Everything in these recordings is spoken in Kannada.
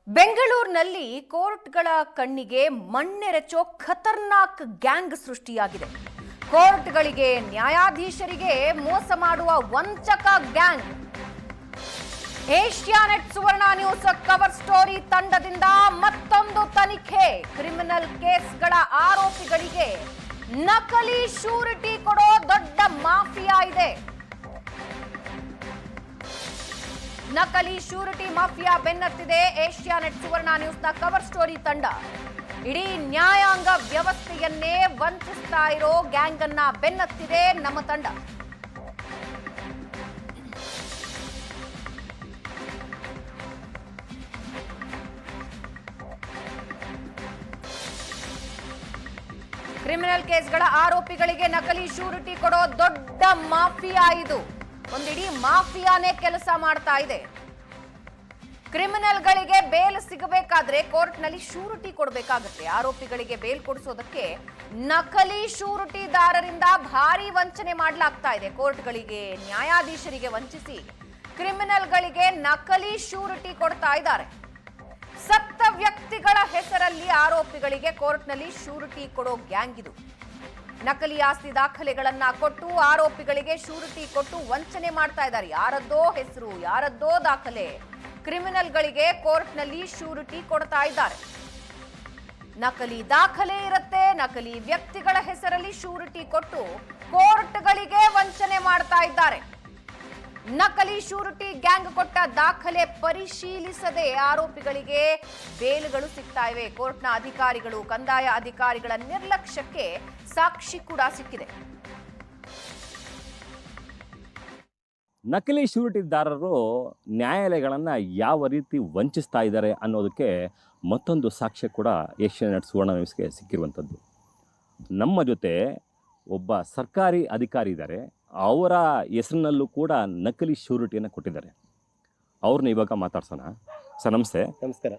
ಬೆಂಗಳೂರಿನಲ್ಲಿ ಕೋರ್ಟ್ಗಳ ಕಣ್ಣಿಗೆ ಮಣ್ಣೆರಚೋ ಖತರ್ನಾಕ್ ಗ್ಯಾಂಗ್ ಸೃಷ್ಟಿಯಾಗಿದೆ. ಕೋರ್ಟ್ಗಳಿಗೆ ನ್ಯಾಯಾಧೀಶರಿಗೆ ಮೋಸ ಮಾಡುವ ವಂಚಕ ಗ್ಯಾಂಗ್. ಏಷ್ಯಾನೆಟ್ ಸುವರ್ಣ ನ್ಯೂಸ್ ಕವರ್ ಸ್ಟೋರಿ ತಂಡದಿಂದ ಮತ್ತೊಂದು ತನಿಖೆ. ಕ್ರಿಮಿನಲ್ ಕೇಸ್ಗಳ ಆರೋಪಿಗಳಿಗೆ ನಕಲಿ ಶೂರಿಟಿ ಕೊಡೋ ದೊಡ್ಡ ಮಾಫಿಯಾ ಇದೆ. ನಕಲಿ ಶೂರಿಟಿ ಮಾಫಿಯಾ ಬೆನ್ನತ್ತಿದೆ ಏಷ್ಯಾನೆಟ್ ಸುವರ್ಣ ನ್ಯೂಸ್ನ ಕವರ್ ಸ್ಟೋರಿ ತಂಡ. ಇಡೀ ನ್ಯಾಯಾಂಗ ವ್ಯವಸ್ಥೆಯನ್ನೇ ವಂಚಿಸ್ತಾ ಇರೋ ಗ್ಯಾಂಗ್ ಅನ್ನ ಬೆನ್ನತ್ತಿದೆ ನಮ್ಮ ತಂಡ. ಕ್ರಿಮಿನಲ್ ಕೇಸ್ಗಳ ಆರೋಪಿಗಳಿಗೆ ನಕಲಿ ಶೂರಿಟಿ ಕೊಡೋ ದೊಡ್ಡ ಮಾಫಿಯಾ ಇದು. ಒಂದಿಡೀ ಮಾಫಿಯಾನೇ ಕೆಲಸ ಮಾಡ್ತಾ ಇದೆ. ಕ್ರಿಮಿನಲ್ಗಳಿಗೆ ಬೇಲ್ ಸಿಗಬೇಕಾದ್ರೆ ಕೋರ್ಟ್ನಲ್ಲಿ ಶೂರಿಟಿ ಕೊಡಬೇಕಾಗುತ್ತೆ. ಆರೋಪಿಗಳಿಗೆ ಬೇಲ್ ಕೊಡಿಸೋದಕ್ಕೆ ನಕಲಿ ಶೂರಿಟಿದಾರರಿಂದ ಭಾರಿ ವಂಚನೆ ಮಾಡಲಾಗ್ತಾ ಇದೆ. ಕೋರ್ಟ್ಗಳಿಗೆ ನ್ಯಾಯಾಧೀಶರಿಗೆ ವಂಚಿಸಿ ಕ್ರಿಮಿನಲ್ಗಳಿಗೆ ನಕಲಿ ಶೂರಿಟಿ ಕೊಡ್ತಾ ಇದ್ದಾರೆ. ಸತ್ತ ವ್ಯಕ್ತಿಗಳ ಹೆಸರಲ್ಲಿ ಆರೋಪಿಗಳಿಗೆ ಕೋರ್ಟ್ನಲ್ಲಿ ಶೂರಿಟಿ ಕೊಡೋ ಗ್ಯಾಂಗ್ ಇದು. ನಕಲಿ ಆಸ್ತಿ ದಾಖಲೆಗಳನ್ನ ಕೊಟ್ಟು ಆರೋಪಿಗಳಿಗೆ ಶೂರಿಟಿ ಕೊಟ್ಟು ವಂಚನೆ ಮಾಡ್ತಾ ಇದ್ದಾರೆ. ಯಾರದ್ದೋ ಹೆಸರು, ಯಾರದ್ದೋ ದಾಖಲೆ ಕ್ರಿಮಿನಲ್ಗಳಿಗೆ ಕೋರ್ಟ್ನಲ್ಲಿ ಶೂರಿಟಿ ಕೊಡ್ತಾ ಇದ್ದಾರೆ. ನಕಲಿ ದಾಖಲೆ ಇರುತ್ತೆ, ನಕಲಿ ವ್ಯಕ್ತಿಗಳ ಹೆಸರಲ್ಲಿ ಶೂರಿಟಿ ಕೊಟ್ಟು ಕೋರ್ಟ್ಗಳಿಗೆ ವಂಚನೆ ಮಾಡ್ತಾ ಇದ್ದಾರೆ. ನಕಲಿ ಶೂರಿಟಿ ಗ್ಯಾಂಗ್ ಕೊಟ್ಟ ದಾಖಲೆ ಪರಿಶೀಲಿಸದೆ ಆರೋಪಿಗಳಿಗೆ ಬೇಲ್ಗಳು ಸಿಗ್ತಾ ಇವೆ. ಕೋರ್ಟ್ನ ಅಧಿಕಾರಿಗಳು, ಕಂದಾಯ ಅಧಿಕಾರಿಗಳ ನಿರ್ಲಕ್ಷ್ಯಕ್ಕೆ ಸಾಕ್ಷಿ ಕೂಡ ಸಿಕ್ಕಿದೆ. ನಕಲಿ ಶೂರಿಟಿದಾರರು ನ್ಯಾಯಾಲಯಗಳನ್ನು ಯಾವ ರೀತಿ ವಂಚಿಸ್ತಾ ಇದ್ದಾರೆ ಅನ್ನೋದಕ್ಕೆ ಮತ್ತೊಂದು ಸಾಕ್ಷ್ಯ ಕೂಡ ಏಷ್ಯಾನೆಟ್ ಸುವರ್ಣ ನ್ಯೂಸ್ಗೆ ಸಿಕ್ಕಿರುವಂಥದ್ದು. ನಮ್ಮ ಜೊತೆ ಒಬ್ಬ ಸರ್ಕಾರಿ ಅಧಿಕಾರಿ ಇದ್ದಾರೆ. ಅವರ ಹೆಸರಿನಲ್ಲೂ ಕೂಡ ನಕಲಿ ಶೂರಿಟಿಯನ್ನು ಕೊಟ್ಟಿದ್ದಾರೆ. ಅವ್ರನ್ನ ಇವಾಗ ಮಾತಾಡ್ಸೋಣ. ಸರ್ ನಮಸ್ತೆ. ನಮಸ್ಕಾರ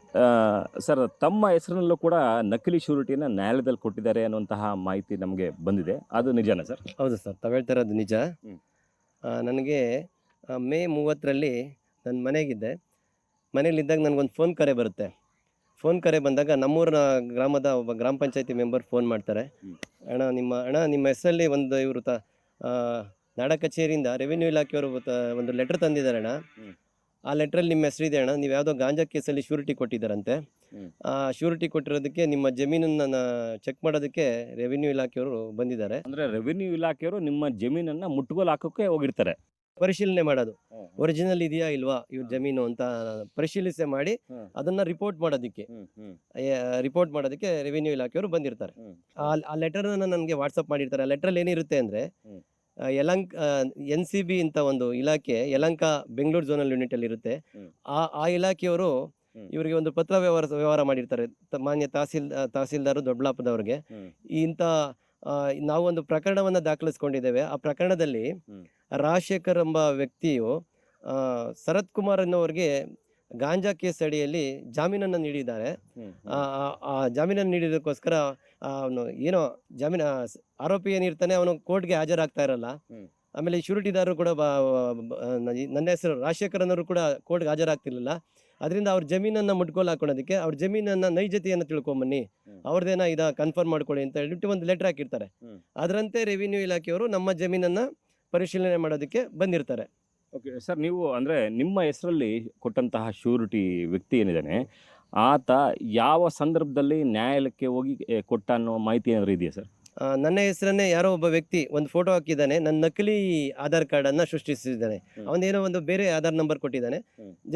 ಸರ್, ತಮ್ಮ ಹೆಸರಿನಲ್ಲೂ ಕೂಡ ನಕಲಿ ಶೂರಿಟಿಯನ್ನು ನ್ಯಾಯಾಲಯದಲ್ಲಿ ಕೊಟ್ಟಿದ್ದಾರೆ ಅನ್ನುವಂತಹ ಮಾಹಿತಿ ನಮಗೆ ಬಂದಿದೆ. ಅದು ನಿಜನಾ ಸರ್? ಹೌದು ಸರ್, ತಾವು ಹೇಳ್ತಾ ಇರೋದು ನಿಜ. ನನಗೆ ಮೇ 30ರಲ್ಲಿ ನನ್ನ ಮನೆಗಿದ್ದೆ. ಮನೇಲಿದ್ದಾಗ ನನಗೊಂದು ಫೋನ್ ಕರೆ ಬರುತ್ತೆ. ಫೋನ್ ಕರೆ ಬಂದಾಗ ನಮ್ಮೂರಿನ ಗ್ರಾಮದ ಒಬ್ಬ ಗ್ರಾಮ ಪಂಚಾಯತಿ ಮೆಂಬರ್ ಫೋನ್ ಮಾಡ್ತಾರೆ. ನಿಮ್ಮ ಹೆಸರಲ್ಲಿ ಒಂದು ಇವರು ನಾಡ ಕಚೇರಿಯಿಂದ ರೆವಿನ್ಯೂ ಇಲಾಖೆಯವರು ಒಂದು ಲೆಟ್ರ್ ತಂದಿದ್ದಾರೆ ಅಣ್ಣ. ಆ ಲೆಟ್ರಲ್ಲಿ ನಿಮ್ಮ ಹೆಸರಿದೆ ಅಣ್ಣ, ನೀವು ಯಾವುದೋ ಗಾಂಜಾ ಕೇಸಲ್ಲಿ ಶೂರಿಟಿ ಕೊಟ್ಟಿದ್ದಾರಂತೆ. ಆ ಶೂರಿಟಿ ಕೊಟ್ಟಿರೋದಕ್ಕೆ ನಿಮ್ಮ ಜಮೀನನ್ನು ಚೆಕ್ ಮಾಡೋದಕ್ಕೆ ರೆವಿನ್ಯೂ ಇಲಾಖೆಯವರು ಬಂದಿದ್ದಾರೆ. ಅಂದರೆ ರೆವಿನ್ಯೂ ಇಲಾಖೆಯವರು ನಿಮ್ಮ ಜಮೀನನ್ನು ಮುಟ್ಟುಗೋಲು ಹಾಕೋಕ್ಕೆ ಹೋಗಿರ್ತಾರೆ. ಪರಿಶೀಲನೆ ಮಾಡೋದು, ಒರಿಜಿನಲ್ ಇದೆಯಾ ಇಲ್ವಾ ಇವ್ರ ಜಮೀನು ಅಂತ ಪರಿಶೀಲಿಸಿ ಮಾಡಿ ಅದನ್ನ ರಿಪೋರ್ಟ್ ಮಾಡೋದಕ್ಕೆ ರೆವಿನ್ಯೂ ಇಲಾಖೆಯವರು ಬಂದಿರ್ತಾರೆ. ಆ ಲೆಟರ್ನ ನನಗೆ ವಾಟ್ಸಪ್ ಮಾಡಿರ್ತಾರೆ. ಆ ಲೆಟ್ರಲ್ಲಿ ಏನಿರುತ್ತೆ ಅಂದರೆ NCB ಅಂತ ಒಂದು ಇಲಾಖೆ ಯಲಹಂಕ ಬೆಂಗಳೂರು ಝೋನಲ್ ಯೂನಿಟ್ ಅಲ್ಲಿ ಇರುತ್ತೆ. ಆ ಇಲಾಖೆಯವರು ಇವರಿಗೆ ಒಂದು ಪತ್ರ ವ್ಯವಹಾರ ಮಾಡಿರ್ತಾರೆ. ಮಾನ್ಯ ತಹಸೀಲ್ದಾರ್ ದೊಡ್ಡಬಳ್ಳಾಪುರದವ್ರಿಗೆ ಇಂಥ ನಾವು ಒಂದು ಪ್ರಕರಣವನ್ನು ದಾಖಲಿಸ್ಕೊಂಡಿದ್ದೇವೆ. ಆ ಪ್ರಕರಣದಲ್ಲಿ ರಾಜಶೇಖರ್ ಎಂಬ ವ್ಯಕ್ತಿಯು ಶರತ್ ಕುಮಾರ್ ಅನ್ನೋರಿಗೆ ಗಾಂಜಾ ಕೇಸ್ ಅಡಿಯಲ್ಲಿ ಜಾಮೀನನ್ನು ನೀಡಿದ್ದಾರೆ. ಆ ಜಾಮೀನನ್ನು ನೀಡಿದಕ್ಕೋಸ್ಕರ ಅವನು ಏನೋ ಆರೋಪಿ ಏನಿರ್ತಾನೆ ಅವನು ಕೋರ್ಟ್ಗೆ ಹಾಜರಾಗ್ತಾ ಇರಲ್ಲ. ಆಮೇಲೆ ಶೂರಿಟಿದಾರರು ಕೂಡ ನನ್ನ ಹೆಸರು ರಾಜಶೇಖರ್ ಅನ್ನೋರು ಕೂಡ ಕೋರ್ಟ್ಗೆ ಹಾಜರಾಗ್ತಿರ್ಲಿಲ್ಲ. ಅದರಿಂದ ಅವ್ರ ಜಮೀನನ್ನು ಮುಟ್ಗೋಲು ಹಾಕೊಳ್ಳೋದಕ್ಕೆ ಅವ್ರ ಜಮೀನನ್ನು ನೈಜತೆಯನ್ನು ತಿಳ್ಕೊಂಬನ್ನಿ, ಅವ್ರದ್ದೇನ ಕನ್ಫರ್ಮ್ ಮಾಡ್ಕೊಳ್ಳಿ ಅಂತ ಹೇಳ್ಬಿಟ್ಟು ಒಂದು ಲೆಟರ್ ಹಾಕಿರ್ತಾರೆ. ಅದರಂತೆ ರೆವಿನ್ಯೂ ಇಲಾಖೆಯವರು ನಮ್ಮ ಜಮೀನನ್ನು ಪರಿಶೀಲನೆ ಮಾಡೋದಕ್ಕೆ ಬಂದಿರ್ತಾರೆ. ಓಕೆ ಸರ್, ನೀವು ಅಂದರೆ ನಿಮ್ಮ ಹೆಸರಲ್ಲಿ ಕೊಟ್ಟಂತಹ ಶೂರಿಟಿ ವ್ಯಕ್ತಿ ಏನಿದ್ದಾನೆ ಆತ ಯಾವ ಸಂದರ್ಭದಲ್ಲಿ ನ್ಯಾಯಾಲಯಕ್ಕೆ ಹೋಗಿ ಕೊಟ್ಟ ಅನ್ನೋ ಮಾಹಿತಿ ಏನಾದರೂ ಇದೆಯಾ ಸರ್? ನನ್ನ ಹೆಸರನ್ನೇ ಯಾರೋ ಒಬ್ಬ ವ್ಯಕ್ತಿ ಒಂದು ಫೋಟೋ ಹಾಕಿದ್ದಾನೆ. ನನ್ನ ನಕಲಿ ಆಧಾರ್ ಕಾರ್ಡನ್ನು ಸೃಷ್ಟಿಸಿದ್ದಾನೆ. ಅವನೇನೋ ಒಂದು ಬೇರೆ ಆಧಾರ್ ನಂಬರ್ ಕೊಟ್ಟಿದ್ದಾನೆ.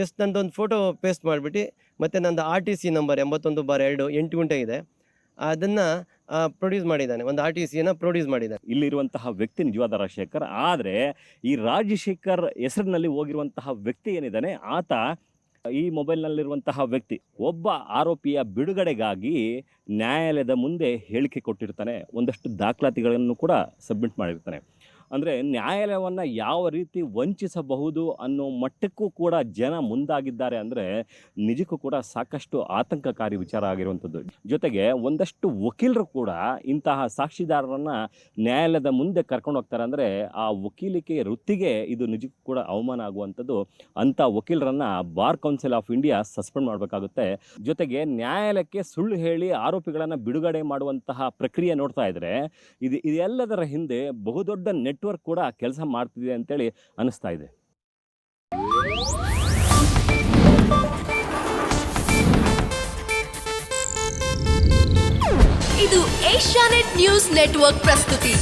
ಜಸ್ಟ್ ನಂದೊಂದು ಫೋಟೋ ಪೇಸ್ಟ್ ಮಾಡಿಬಿಟ್ಟು ಮತ್ತು ನಂದು RTC ನಂಬರ್ 81/2 8 ಗುಂಟೆ ಇದೆ, ಅದನ್ನು ಪ್ರೊಡ್ಯೂಸ್ ಮಾಡಿದ್ದಾನೆ. ಒಂದು RTCಯನ್ನು ಪ್ರೊಡ್ಯೂಸ್ ಮಾಡಿದ್ದಾನೆ. ಇಲ್ಲಿರುವಂತಹ ವ್ಯಕ್ತಿ ನಿಜವಾದ ರಾಜಶೇಖರ್. ಆದರೆ ಈ ರಾಜಶೇಖರ್ ಹೆಸರಿನಲ್ಲಿ ಹೋಗಿರುವಂತಹ ವ್ಯಕ್ತಿ ಏನಿದ್ದಾನೆ ಆತ ಈ ಮೊಬೈಲ್ನಲ್ಲಿರುವಂತಹ ವ್ಯಕ್ತಿ ಒಬ್ಬ ಆರೋಪಿಯ ಬಿಡುಗಡೆಗಾಗಿ ನ್ಯಾಯಾಲಯದ ಮುಂದೆ ಹೇಳಿಕೆ ಕೊಟ್ಟಿರ್ತಾನೆ. ಒಂದಷ್ಟು ದಾಖಲಾತಿಗಳನ್ನು ಕೂಡ ಸಬ್ಮಿಟ್ ಮಾಡಿರ್ತಾನೆ. ಅಂದರೆ ನ್ಯಾಯಾಲಯವನ್ನು ಯಾವ ರೀತಿ ವಂಚಿಸಬಹುದು ಅನ್ನೋ ಮಟ್ಟಕ್ಕೂ ಕೂಡ ಜನ ಮುಂದಾಗಿದ್ದಾರೆ ಅಂದರೆ ನಿಜಕ್ಕೂ ಕೂಡ ಸಾಕಷ್ಟು ಆತಂಕಕಾರಿ ವಿಚಾರ ಆಗಿರುವಂಥದ್ದು. ಜೊತೆಗೆ ಒಂದಷ್ಟು ವಕೀಲರು ಕೂಡ ಇಂತಹ ಸಾಕ್ಷಿದಾರರನ್ನು ನ್ಯಾಯಾಲಯದ ಮುಂದೆ ಕರ್ಕೊಂಡು ಹೋಗ್ತಾರೆ. ಅಂದರೆ ಆ ವಕೀಲಿಕೆ ವೃತ್ತಿಗೆ ಇದು ನಿಜಕ್ಕೂ ಕೂಡ ಅವಮಾನ ಆಗುವಂಥದ್ದು. ಅಂಥ ವಕೀಲರನ್ನು Bar Council of India suspend ಮಾಡಬೇಕಾಗುತ್ತೆ. ಜೊತೆಗೆ ನ್ಯಾಯಾಲಯಕ್ಕೆ ಸುಳ್ಳು ಹೇಳಿ ಆರೋಪಿಗಳನ್ನು ಬಿಡುಗಡೆ ಮಾಡುವಂತಹ ಪ್ರಕ್ರಿಯೆ ನೋಡ್ತಾ ಇದ್ರೆ ಇದೆಲ್ಲದರ ಹಿಂದೆ ಬಹುದೊಡ್ಡ ನೆಟ್ವರ್ಕ್ ಕೂಡ ಕೆಲಸ ಮಾಡ್ತಿದೆ ಅಂತೇಳಿ ಅನಿಸ್ತಾ ಇದೆ. ಇದು ಏಷ್ಯಾನೆಟ್ ನ್ಯೂಸ್ ನೆಟ್ವರ್ಕ್ ಪ್ರಸ್ತುತಿ.